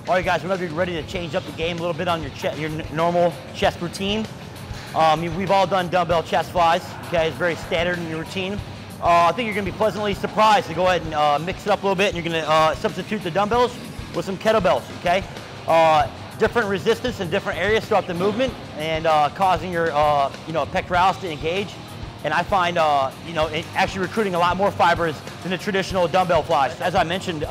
All right, guys, whenever you're ready to change up the game a little bit on your normal chest routine, we've all done dumbbell chest flies, okay? It's very standard in your routine. I think you're gonna be pleasantly surprised to go ahead and mix it up a little bit, and you're gonna substitute the dumbbells with some kettlebells, okay? Different resistance in different areas throughout the movement, and causing your pectoralis to engage. And I find actually recruiting a lot more fibers than the traditional dumbbell flies. As I mentioned,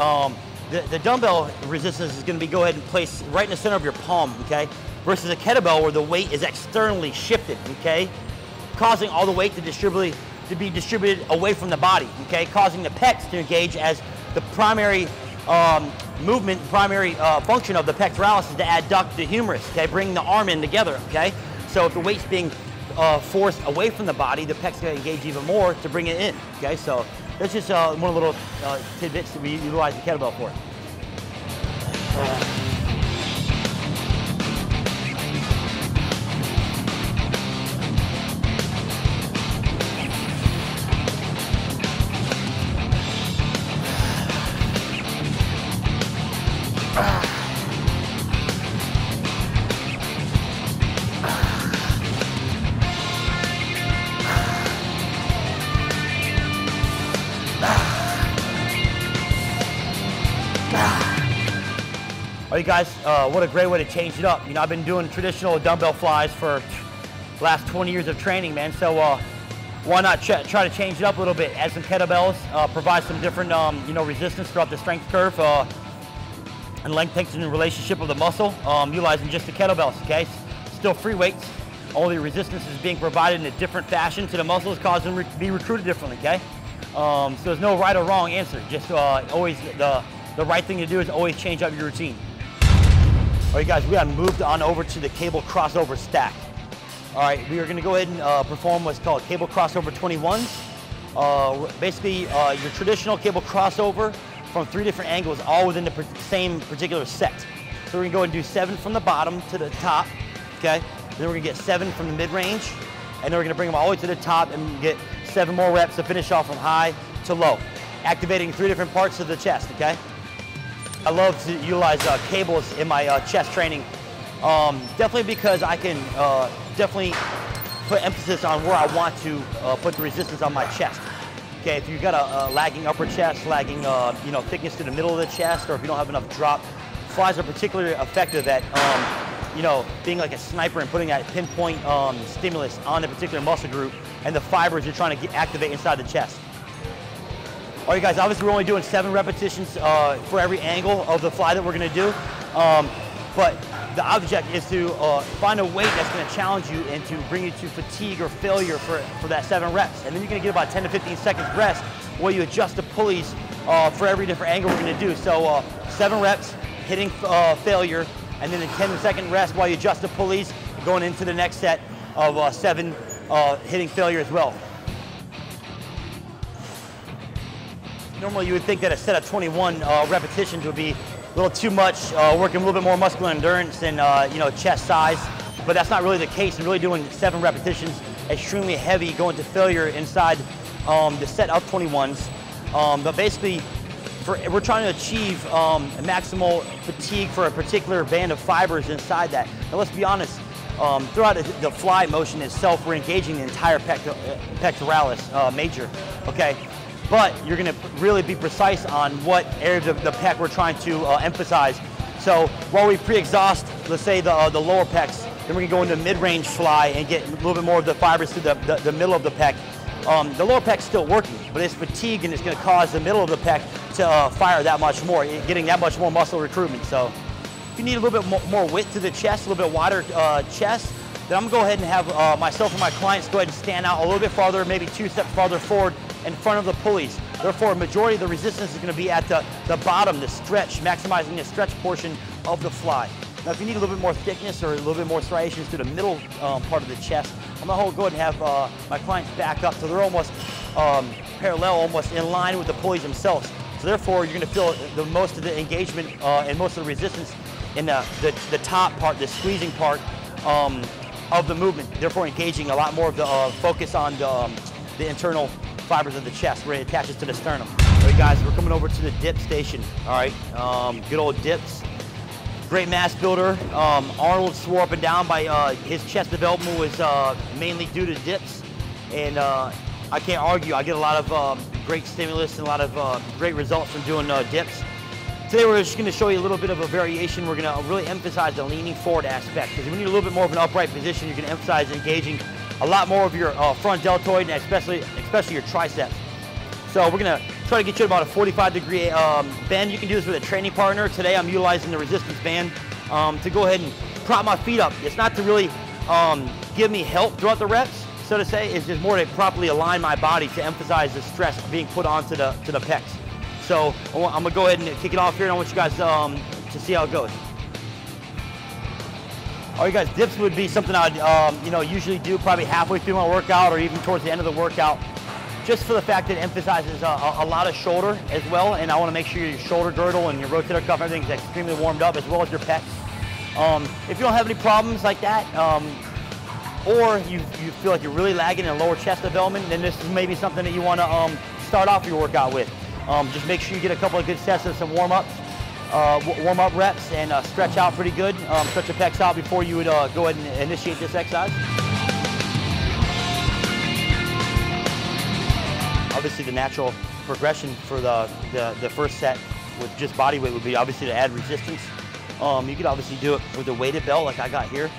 the dumbbell resistance is going to be go ahead and place right in the center of your palm, okay? Versus a kettlebell where the weight is externally shifted, okay? Causing all the weight to be distributed away from the body, okay? Causing the pecs to engage as the primary primary function of the pectoralis is to adduct the humerus, okay? Bring the arm in together, okay? So if the weight's being forced away from the body, the pecs going to engage even more to bring it in, okay? So that's just one little tidbits that we utilize the kettlebell for. All right, guys, what a great way to change it up. You know, I've been doing traditional dumbbell flies for the last 20 years of training, man. So why not try to change it up a little bit? Add some kettlebells, provide some different, resistance throughout the strength curve and length tension relationship of the muscle, utilizing just the kettlebells, okay? Still free weights. Only resistance is being provided in a different fashion to the muscles, causing them to be recruited differently, okay? So there's no right or wrong answer. Just always the right thing to do is always change up your routine. All right, guys, we have moved on over to the cable crossover stack. All right, we are gonna go ahead and perform what's called cable crossover 21s. Basically, your traditional cable crossover from 3 different angles, all within the same particular set. So we're gonna go and do 7 from the bottom to the top, okay? Then we're gonna get 7 from the mid-range, and then we're gonna bring them all the way to the top and get 7 more reps to finish off from high to low, activating 3 different parts of the chest, okay? I love to utilize cables in my chest training, definitely because I can definitely put emphasis on where I want to put the resistance on my chest. Okay, if you've got a lagging upper chest, lagging thickness to the middle of the chest, or if you don't have enough drop, flies are particularly effective at being like a sniper and putting that pinpoint stimulus on a particular muscle group and the fibers you're trying to activate inside the chest. All right, guys, obviously we're only doing 7 repetitions for every angle of the fly that we're gonna do. But the object is to find a weight that's gonna challenge you and to bring you to fatigue or failure for that 7 reps. And then you're gonna get about 10 to 15 seconds rest while you adjust the pulleys for every different angle we're gonna do. So 7 reps, hitting failure, and then a 10-second rest while you adjust the pulleys, going into the next set of 7 hitting failure as well. Normally you would think that a set of 21 repetitions would be a little too much, working a little bit more muscular endurance than chest size, but that's not really the case. I'm really doing 7 repetitions, extremely heavy, going to failure inside the set of 21s. But basically, we're trying to achieve maximal fatigue for a particular band of fibers inside that. Now let's be honest, throughout the fly motion itself, we're engaging the entire pectoralis major, okay? But you're gonna really be precise on what areas of the pec we're trying to emphasize. So while we pre-exhaust, let's say the lower pecs, then we're gonna go into mid-range fly and get a little bit more of the fibers to the middle of the pec. The lower pec's still working, but it's fatigued and it's gonna cause the middle of the pec to fire that much more, getting that much more muscle recruitment. So if you need a little bit more width to the chest, a little bit wider chest, then I'm gonna go ahead and have myself and my clients go ahead and stand out a little bit farther, maybe 2 steps farther forward in front of the pulleys. Therefore, a majority of the resistance is going to be at the bottom, the stretch, maximizing the stretch portion of the fly. Now, if you need a little bit more thickness or a little bit more striations to the middle part of the chest, I'm going to go ahead and have my clients back up so they're almost parallel, almost in line with the pulleys themselves. So therefore, you're going to feel the most of the engagement and most of the resistance in the top part, the squeezing part of the movement. Therefore, engaging a lot more of the focus on the internal fibers of the chest where it attaches to the sternum. All right, guys, we're coming over to the dip station. All right, good old dips. great mass builder. Arnold swore up and down by his chest development was mainly due to dips, and I can't argue. I get a lot of great stimulus and a lot of great results from doing dips. Today we're just going to show you a little bit of a variation. We're going to really emphasize the leaning forward aspect, because when you need a little bit more of an upright position, you're going to emphasize engaging a lot more of your front deltoid and especially your triceps. So we're going to try to get you about a 45-degree bend. You can do this with a training partner. Today I'm utilizing the resistance band to go ahead and prop my feet up. It's not to really give me help throughout the reps, so to say. It's just more to properly align my body to emphasize the stress being put onto the pecs. So I'm gonna go ahead and kick it off here, and I want you guys to see how it goes. All right, guys, dips would be something I'd usually do probably halfway through my workout or even towards the end of the workout, just for the fact that it emphasizes a lot of shoulder as well, and I want to make sure your shoulder girdle and your rotator cuff, everything's extremely warmed up, as well as your pecs. If you don't have any problems like that, or you feel like you're really lagging in lower chest development, then this is maybe something that you want to start off your workout with. Just make sure you get a couple of good sets of some warm-up reps and stretch out pretty good. Stretch your pecs out before you would go ahead and initiate this exercise. Obviously, the natural progression for the first set with just body weight would be obviously to add resistance. You could obviously do it with a weighted belt like I got here,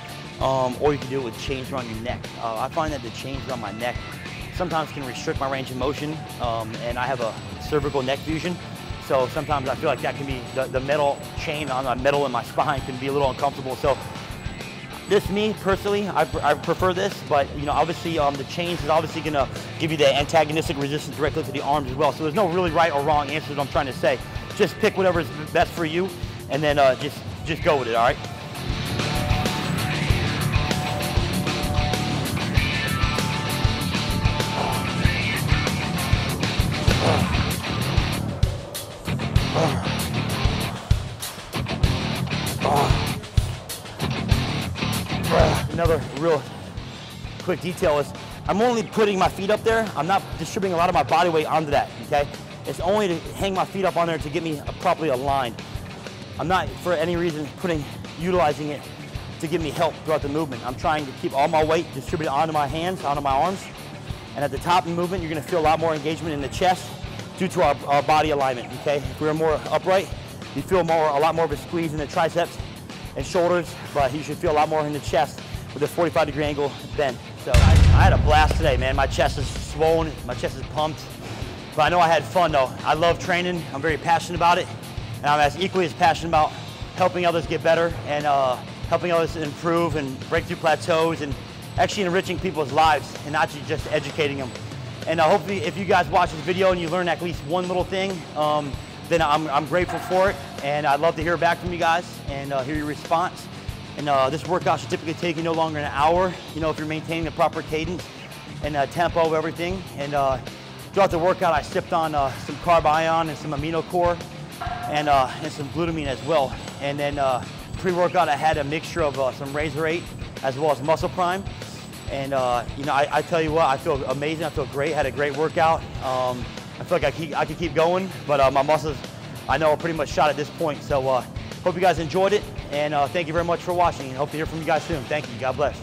or you can do it with chains around your neck. I find that the chains around my neck sometimes can restrict my range of motion, and I have a cervical neck fusion, so sometimes I feel like that can be, the metal chain on the metal in my spine can be a little uncomfortable. So this, me personally, I prefer this, but obviously the chains is obviously gonna give you the antagonistic resistance directly to the arms as well. So there's no really right or wrong answer to what I'm trying to say. Just pick whatever is best for you, and then just go with it, all right? Another real quick detail is I'm only putting my feet up there. I'm not distributing a lot of my body weight onto that, okay? It's only to hang my feet up on there to get me properly aligned. I'm not, for any reason, utilizing it to give me help throughout the movement. I'm trying to keep all my weight distributed onto my hands, onto my arms. And at the top of the movement, you're gonna feel a lot more engagement in the chest due to our body alignment, okay? If we're more upright, you feel a lot more of a squeeze in the triceps and shoulders, but you should feel a lot more in the chest with a 45-degree angle bend. So I had a blast today, man. My chest is swollen, my chest is pumped. But I know I had fun though. I love training, I'm very passionate about it. And I'm equally as passionate about helping others get better and helping others improve and break through plateaus and actually enriching people's lives and not just educating them. And hopefully if you guys watch this video and you learn at least one little thing, then I'm grateful for it. And I'd love to hear back from you guys and hear your response. And this workout should typically take you no longer than an hour, if you're maintaining the proper cadence and tempo of everything. And throughout the workout, I sipped on some Carb Ion and some Amino Core and some glutamine as well. And then pre-workout, I had a mixture of some Razor 8 as well as Muscle Prime. And I tell you what, I feel amazing. I feel great. Had a great workout. I feel like I could keep going, but my muscles, I know, are pretty much shot at this point. So hope you guys enjoyed it, and thank you very much for watching, and hope to hear from you guys soon. Thank you. God bless.